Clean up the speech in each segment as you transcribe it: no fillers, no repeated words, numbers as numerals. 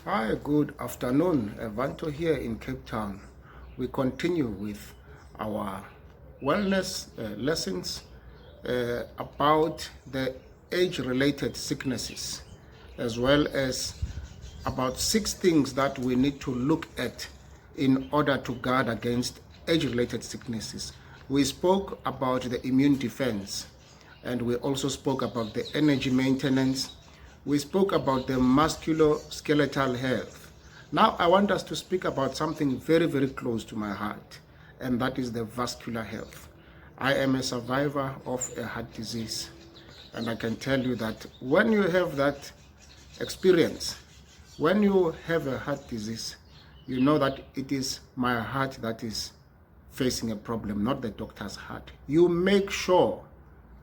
Hi, good afternoon. Vanto here in Cape Town. We continue with our wellness lessons about the age-related sicknesses, as well as about 6 things that we need to look at in order to guard against age-related sicknesses. We spoke about the immune defense, and we also spoke about the energy maintenance. We spoke about the musculoskeletal health. Now I want us to speak about something very, very close to my heart, and that is the vascular health. I am a survivor of a heart disease, and I can tell you that when you have that experience, when you have a heart disease, you know that it is my heart that is facing a problem, not the doctor's heart. You make sure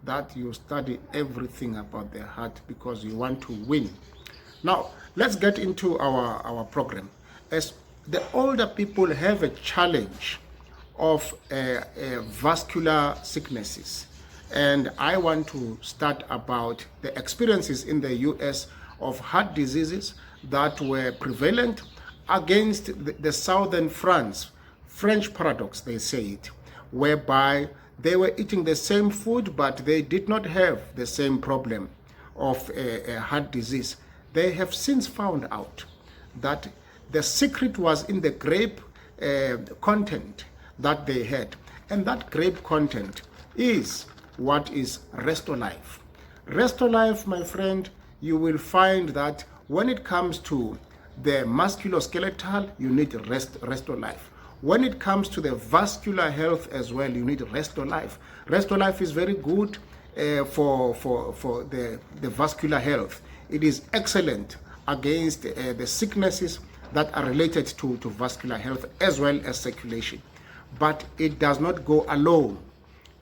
that you study everything about the heart because you want to win. Now, let's get into our program. As the older people have a challenge of vascular sicknesses, and I want to start about the experiences in the US of heart diseases that were prevalent against the southern France, French paradox, they say it, whereby they were eating the same food, but they did not have the same problem of a heart disease. They have since found out that the secret was in the grape content that they had. And that grape content is what is Restorlyf. Restorlyf, my friend, you will find that when it comes to the musculoskeletal, you need Restorlyf. When it comes to the vascular health as well, you need Restorlyf. Restorlyf is very good for the vascular health. It is excellent against the sicknesses that are related to vascular health as well as circulation. But it does not go alone.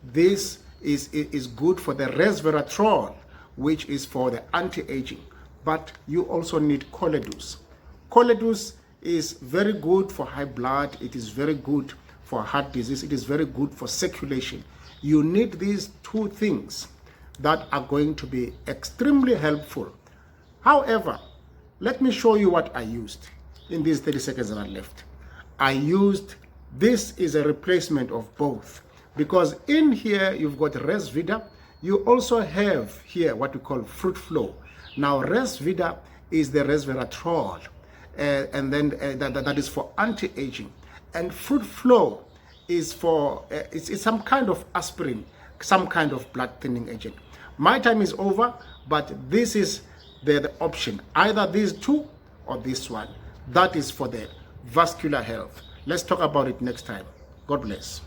This is good for the Resveratrol, which is for the anti-aging. But you also need Choleduz. Choleduz is very good for high blood. It is very good for heart disease. It is very good for circulation. You need these 2 things that are going to be extremely helpful. However, let me show you what I used in these 30 seconds that are left. This is a replacement of both, because in here you've got Resvida. You also have here what we call fruit flow. Now Resvida is the Resveratrol, and then that is for anti-aging, and fruit flow is for it's some kind of aspirin, some kind of blood thinning agent. My time is over, but this is the option, either these 2 or this one. That is for the vascular health. Let's talk about it next time. God bless.